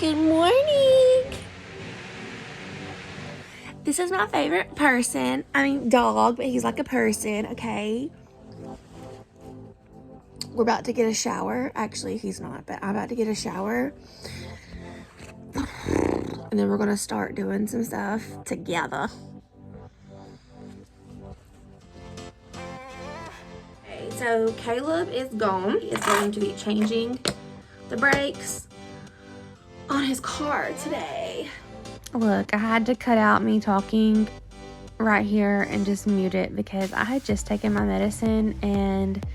Good morning. This is my favorite person. I mean, dog, but he's like a person, okay? We're about to get a shower. Actually, he's not, but I'm about to get a shower. And then we're going to start doing some stuff together. Okay, so Caleb is gone. He is going to be changing the brakes on his car today. Look, I had to cut out me talking right here and just mute it because I had just taken my medicine and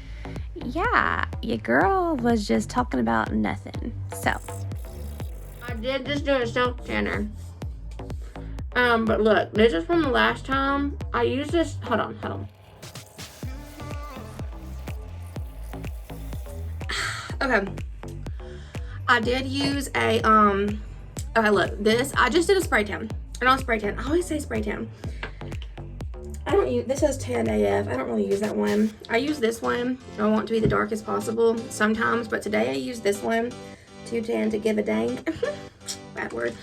yeah, your girl was just talking about nothing. So I did just do a self tanner. But look, this is from the last time I used this. Hold on. Okay. I did use a okay, look, this I just did a spray tan. Or not spray tan. I always say spray tan. I don't use, this says tan AF. I don't really use that one. I use this one. I want to be the darkest possible sometimes, but today I use this one, too tan to give a dang. Bad word.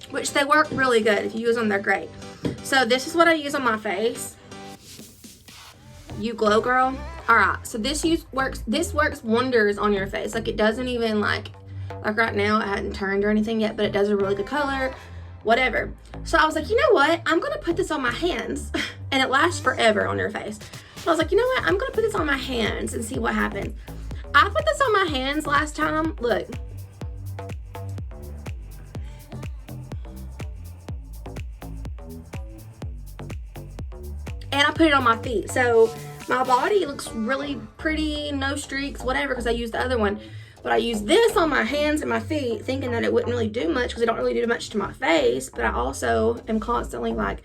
Which they work really good. If you use them, they're great. So this is what I use on my face. You glow, girl. All right. So this works wonders on your face. Like, it doesn't even like right now it hadn't turned or anything yet, but it does a really good color. Whatever. So I was like, you know what? I'm going to put this on my hands and it lasts forever on your face. So I was like, you know what? I'm going to put this on my hands and see what happens. I put this on my hands last time. Look. And I put it on my feet. So my body looks really pretty, no streaks, whatever, because I used the other one. But I use this on my hands and my feet thinking that it wouldn't really do much because it don't really do much to my face. But I also am constantly like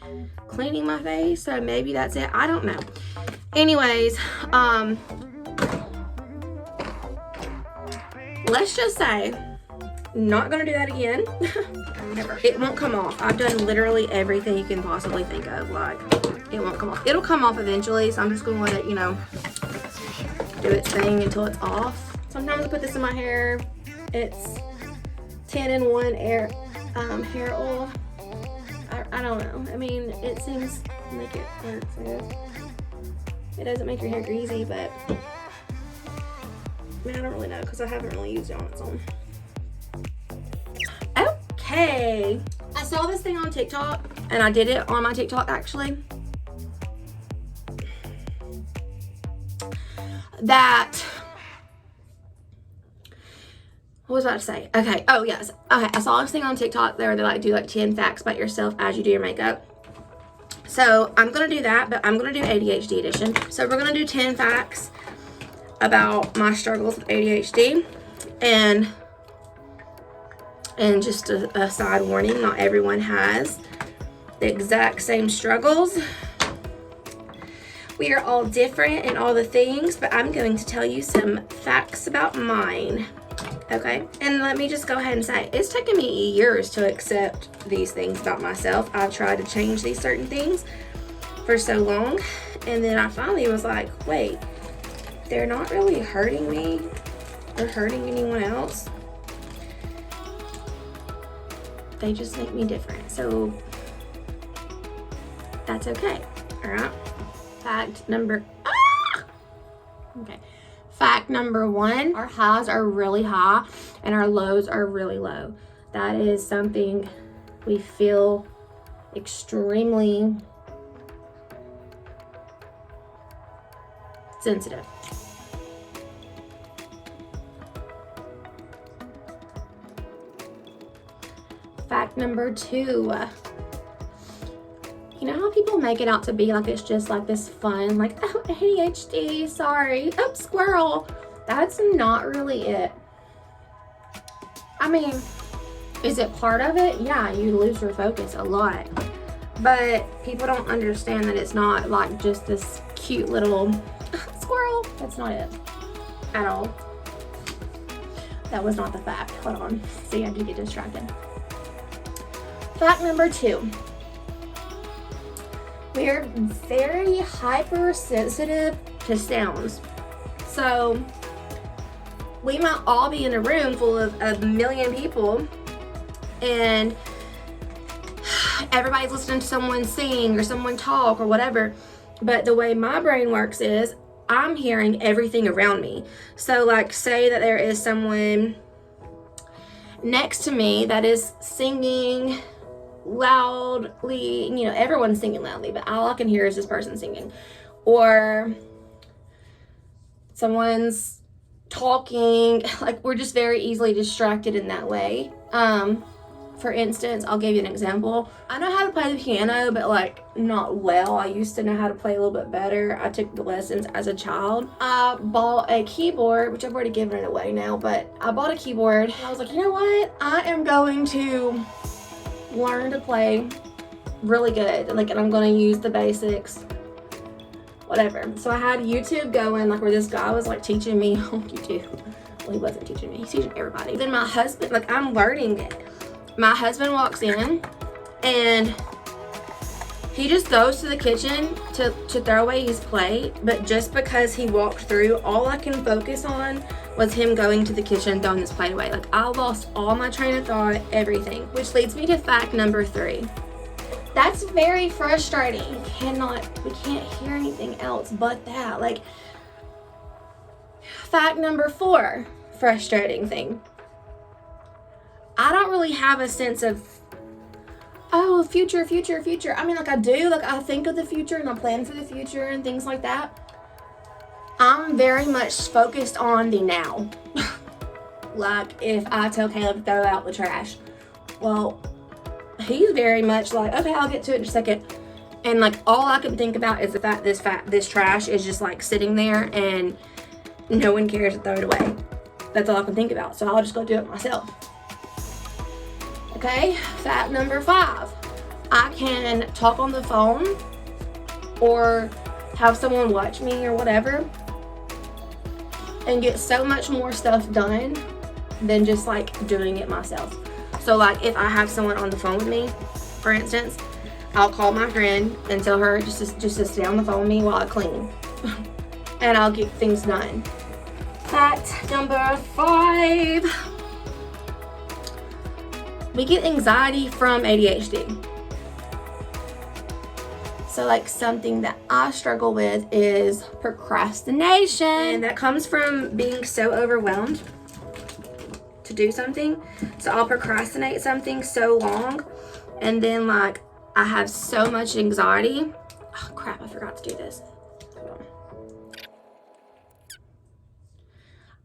cleaning my face. So maybe that's it. I don't know. Anyways, let's just say, not going to do that again. It won't come off. I've done literally everything you can possibly think of. Like, it won't come off. It'll come off eventually. So I'm just going to let it, you know, do its thing until it's off. Sometimes I put this in my hair. It's 10-in-1 hair oil. I don't know. I mean, it seems to make it work. So it doesn't make your hair greasy, but I mean, I don't really know because I haven't really used it on its own. Okay. I saw this thing on TikTok, and I did it on my TikTok actually. What was I about to say? Okay. Oh, yes. Okay. I saw this thing on TikTok there. They like do like 10 facts about yourself as you do your makeup. So I'm going to do that, but I'm going to do ADHD edition. So we're going to do 10 facts about my struggles with ADHD. And just a side warning, not everyone has the exact same struggles. We are all different in all the things, but I'm going to tell you some facts about mine. Okay, and let me just go ahead and say, it's taken me years to accept these things about myself. I've tried to change these certain things for so long, and then I finally was like, wait, they're not really hurting me or hurting anyone else. They just make me different, so that's okay. All right. Fact number one, our highs are really high and our lows are really low. That is something we feel extremely sensitive. Fact number two, you know how people make it out to be like it's just like this fun, like, oh, ADHD, sorry, oh, squirrel. That's not really it. I mean, is it part of it? Yeah, you lose your focus a lot. But people don't understand that it's not like just this cute little squirrel. That's not it at all. That was not the fact. Hold on. See, I did get distracted. Fact number two. We're very hypersensitive to sounds. So we might all be in a room full of a million people and everybody's listening to someone sing or someone talk or whatever. But the way my brain works is I'm hearing everything around me. So like, say that there is someone next to me that is singing loudly, you know, everyone's singing loudly, but all I can hear is this person singing. Or someone's talking, like we're just very easily distracted in that way. For instance, I'll give you an example. I know how to play the piano, but like not well. I used to know how to play a little bit better. I took the lessons as a child. I bought a keyboard, which I've already given it away now, but I bought a keyboard. I was like, you know what? I am going to learn to play really good. Like, and I'm going to use the basics, whatever. So I had YouTube going, like where this guy was like teaching me on YouTube. Well, he wasn't teaching me. He's teaching everybody. Then my husband, like I'm learning it. My husband walks in and he just goes to the kitchen to throw away his plate, but just because he walked through, all I can focus on was him going to the kitchen, throwing his plate away. Like I lost all my train of thought, everything. Which leads me to fact number 3. That's very frustrating. We can't hear anything else but that. Like, fact number 4, frustrating thing. I don't really have a sense of, oh, future. I mean, like I do, like I think of the future and I plan for the future and things like that. I'm very much focused on the now. Like if I tell Caleb to throw out the trash, well, he's very much like, okay, I'll get to it in a second. And like all I can think about is the fact this trash is just like sitting there and no one cares to throw it away. That's all I can think about. So I'll just go do it myself. Okay, fact number 5. I can talk on the phone or have someone watch me or whatever and get so much more stuff done than just like doing it myself. So like if I have someone on the phone with me, for instance, I'll call my friend and tell her just to stay on the phone with me while I clean. And I'll get things done. Fact number 5. We get anxiety from ADHD. So like something that I struggle with is procrastination. And that comes from being so overwhelmed to do something. So I'll procrastinate something so long and then like I have so much anxiety. Oh crap, I forgot to do this. Hold on.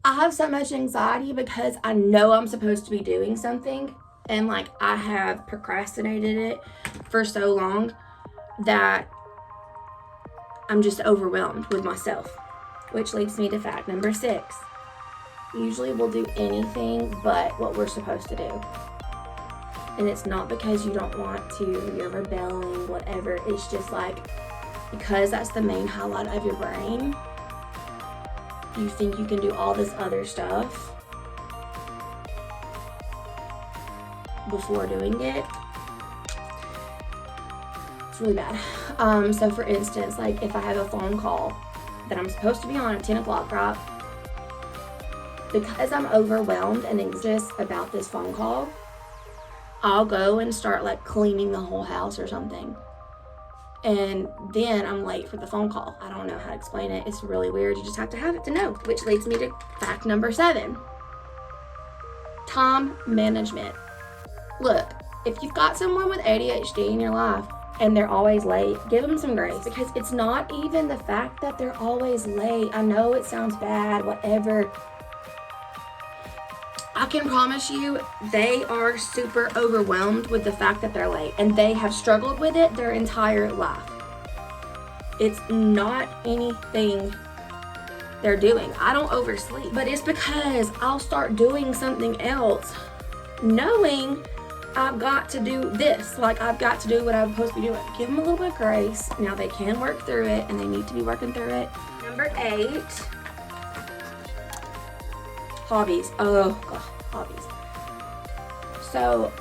I have so much anxiety because I know I'm supposed to be doing something. And like I have procrastinated it for so long that I'm just overwhelmed with myself. Which leads me to fact number 6. Usually we'll do anything but what we're supposed to do. And it's not because you don't want to, you're rebelling, whatever. It's just like, because that's the main highlight of your brain, you think you can do all this other stuff before doing it. It's really bad. So for instance, like if I have a phone call that I'm supposed to be on at 10 o'clock, right? Because I'm overwhelmed and anxious about this phone call, I'll go and start like cleaning the whole house or something. And then I'm late for the phone call. I don't know how to explain it. It's really weird. You just have to have it to know. Which leads me to fact number 7. Time management. Look, if you've got someone with ADHD in your life and they're always late, give them some grace, because it's not even the fact that they're always late. I know it sounds bad, whatever. I can promise you they are super overwhelmed with the fact that they're late, and they have struggled with it their entire life. It's not anything they're doing. I don't oversleep, but it's because I'll start doing something else knowing I've got to do this. Like I've got to do what I'm supposed to be doing. Give them a little bit of grace. Now they can work through it and they need to be working through it. Number 8. Hobbies. Oh God, hobbies. So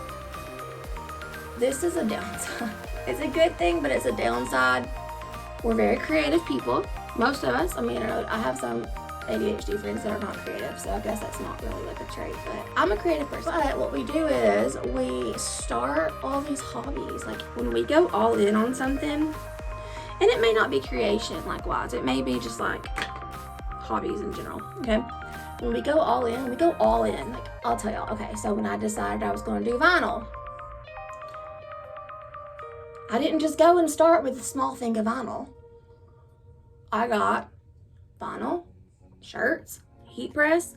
this is a downside. It's a good thing, but it's a downside. We're very creative people. Most of us. I mean, I have some ADHD friends that are not creative, so I guess that's not really like a trait, but I'm a creative person. But what we do is we start all these hobbies. Like when we go all in on something, and it may not be creation likewise, it may be just like hobbies in general, okay? When we go all in, like I'll tell y'all, okay, so when I decided I was going to do vinyl, I didn't just go and start with a small thing of vinyl. I got vinyl, shirts, heat press,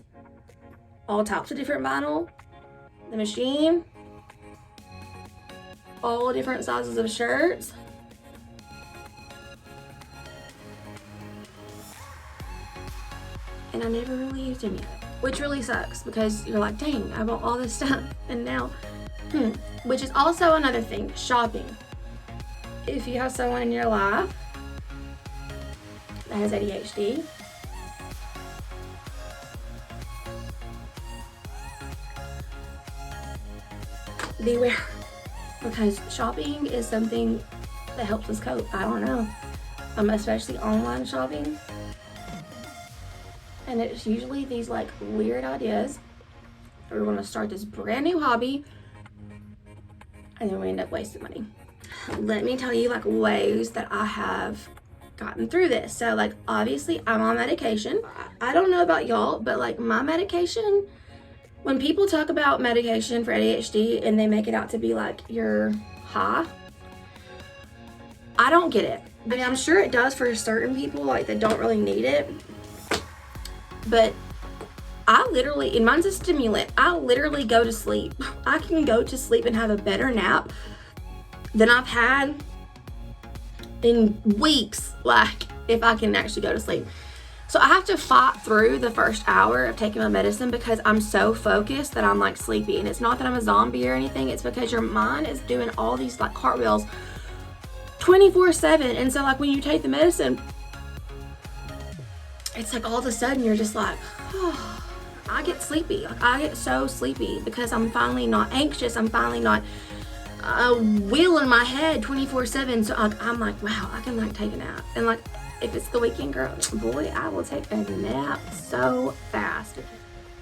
all types of different vinyl, the machine, all different sizes of shirts. And I never really used any of it, which really sucks because you're like, dang, I bought all this stuff and now, which is also another thing, shopping. If you have someone in your life that has ADHD, beware, because shopping is something that helps us cope. I don't know, especially online shopping, and it's usually these like weird ideas. We're going to start this brand new hobby, and then we end up wasting money. Let me tell you like ways that I have gotten through this. So like obviously I'm on medication. I don't know about y'all, but like my medication, when people talk about medication for ADHD and they make it out to be like you're high, I don't get it. I mean, I'm sure it does for certain people like that don't really need it, but I literally, and mine's a stimulant, I literally go to sleep. I can go to sleep and have a better nap than I've had in weeks, like if I can actually go to sleep. So I have to fight through the first hour of taking my medicine because I'm so focused that I'm like sleepy. And it's not that I'm a zombie or anything, it's because your mind is doing all these like cartwheels 24/7. And so like when you take the medicine, it's like all of a sudden you're just like, oh, I get sleepy. Like I get so sleepy because I'm finally not anxious. I'm finally not wheel in my head 24/7. So I'm like, wow, I can like take a nap. And like if it's the weekend, girl, boy, I will take a nap so fast.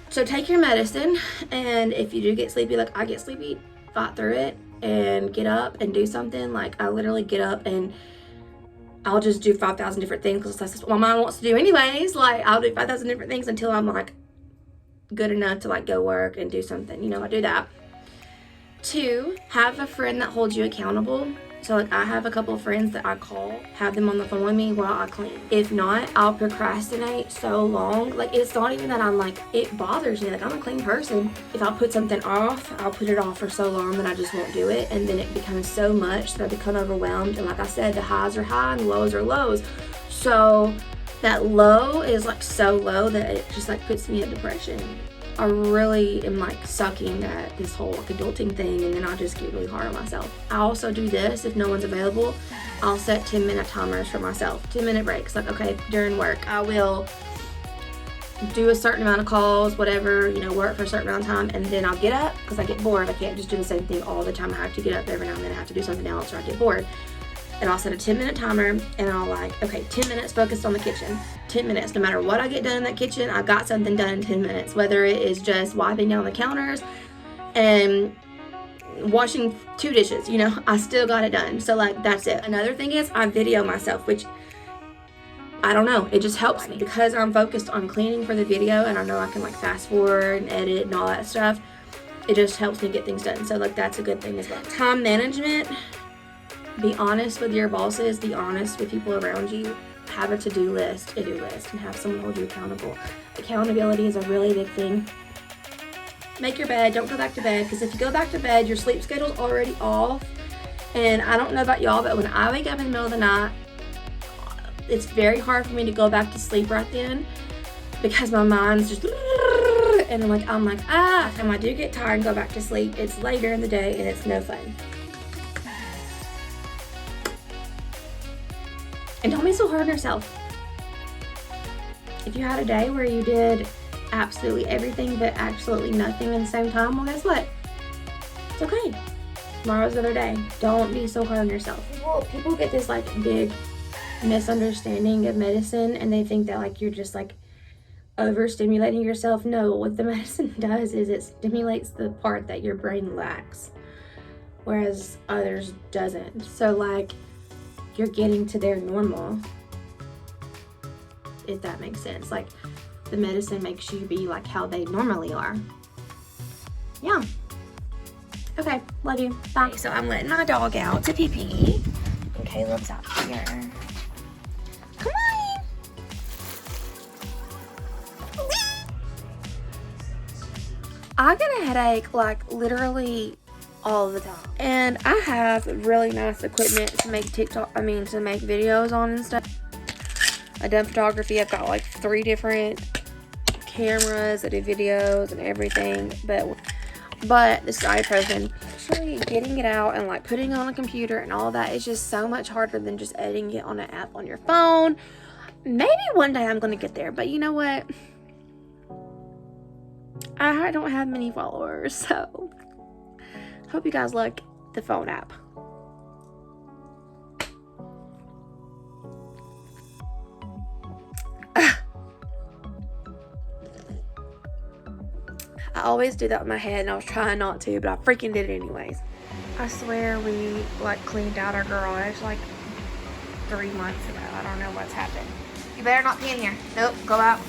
So take your medicine, and if you do get sleepy, like I get sleepy, fight through it and get up and do something. Like I literally get up and I'll just do 5,000 different things because that's what my mind wants to do anyways. Like I'll do 5,000 different things until I'm like good enough to like go work and do something. You know, I do that. 2, have a friend that holds you accountable. So like I have a couple of friends that I call, have them on the phone with me while I clean. If not, I'll procrastinate so long. Like it's not even that I'm like, it bothers me. Like I'm a clean person. If I'll put something off, I'll put it off for so long that I just won't do it. And then it becomes so much that I become overwhelmed. And like I said, the highs are high and the lows are lows. So that low is like so low that it just like puts me in depression. I really am like sucking at this whole like adulting thing, and then I just get really hard on myself. I also do this if no one's available. I'll set 10-minute timers for myself, 10-minute breaks. Like, okay, during work, I will do a certain amount of calls, whatever, you know, work for a certain amount of time, and then I'll get up because I get bored. I can't just do the same thing all the time. I have to get up every now and then. I have to do something else or I get bored. And I'll set a 10-minute timer, and I'll like, okay, 10 minutes focused on the kitchen. 10 minutes, no matter what I get done in that kitchen, I got something done in 10 minutes. Whether it is just wiping down the counters and washing 2 dishes, you know, I still got it done. So like, that's it. Another thing is I video myself, which I don't know, it just helps me because I'm focused on cleaning for the video, and I know I can like fast forward and edit and all that stuff. It just helps me get things done. So like, that's a good thing as well. Time management. Be honest with your bosses, be honest with people around you. Have a to-do list, and have someone hold you accountable. Accountability is a really big thing. Make your bed, don't go back to bed, because if you go back to bed, your sleep schedule's already off. And I don't know about y'all, but when I wake up in the middle of the night, it's very hard for me to go back to sleep right then because my mind's just, and I'm like, and I do get tired and go back to sleep. It's later in the day and it's no fun. And don't be so hard on yourself. If you had a day where you did absolutely everything but absolutely nothing at the same time, well, guess what? It's okay. Tomorrow's another day. Don't be so hard on yourself. People get this like big misunderstanding of medicine, and they think that like you're just like overstimulating yourself. No, what the medicine does is it stimulates the part that your brain lacks, whereas others doesn't. So like you're getting to their normal, if that makes sense. Like the medicine makes you be like how they normally are. Yeah. Okay, love you. Bye. So I'm letting my dog out to pee pee. And Caleb's out here. Come on. I get a headache like literally all the time. And I have really nice equipment to make to make videos on and stuff. I've done photography. I've got like 3 different cameras that do videos and everything. But this ibuprofen, actually getting it out and like putting it on a computer and all that is just so much harder than just editing it on an app on your phone. Maybe one day I'm going to get there, but you know what? I don't have many followers, so hope you guys like the phone app. I always do that with my head, and I was trying not to, but I freaking did it anyways. I swear we like cleaned out our garage like 3 months ago. I don't know what's happened. You better not pee in here. Nope, go out.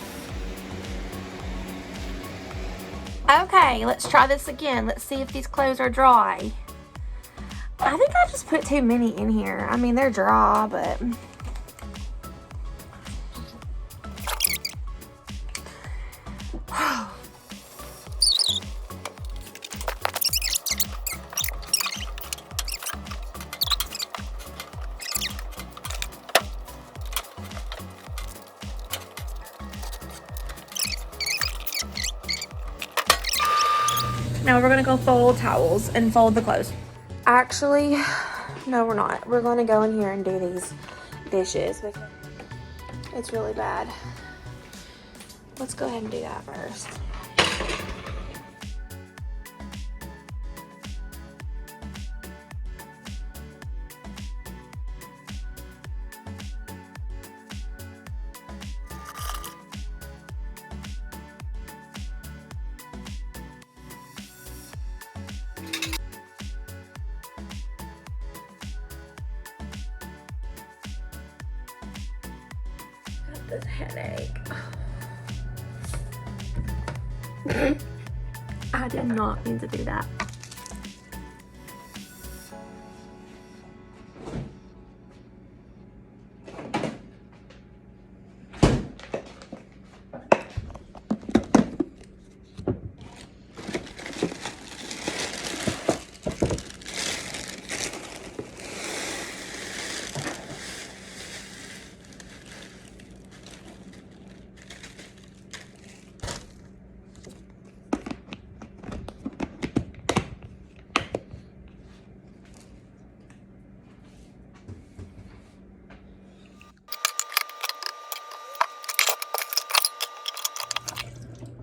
Okay, let's try this again. Let's see if these clothes are dry. I think I just put too many in here. I mean, they're dry, but... Now we're gonna go fold towels and fold the clothes. Actually, no, we're not. We're gonna go in here and do these dishes because it's really bad. Let's go ahead and do that first. This headache. I did not mean to do that.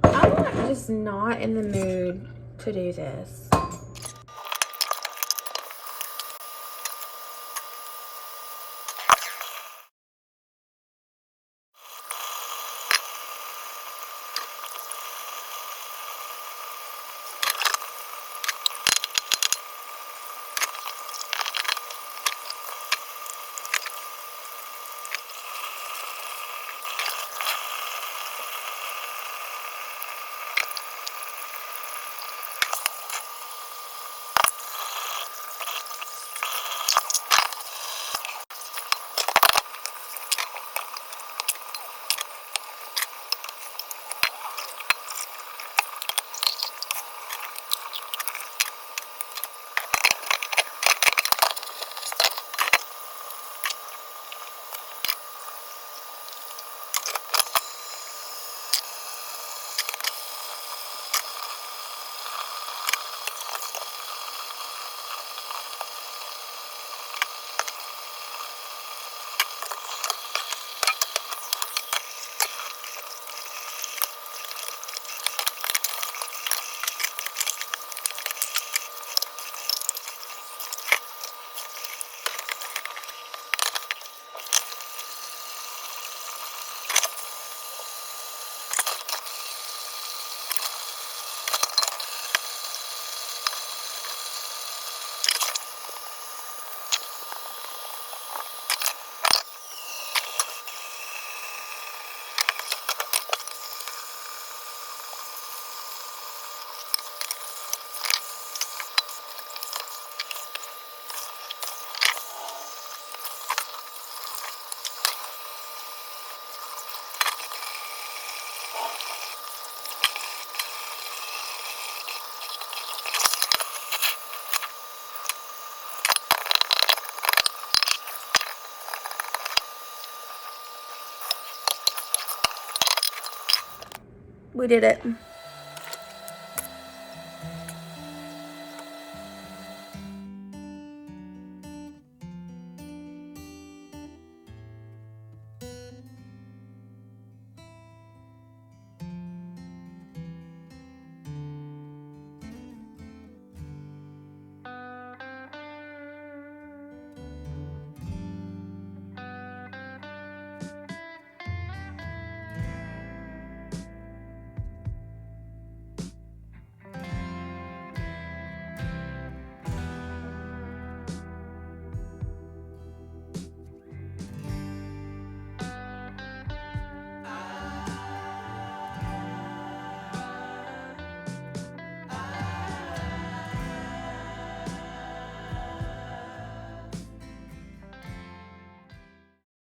I'm just not in the mood to do this. We did it.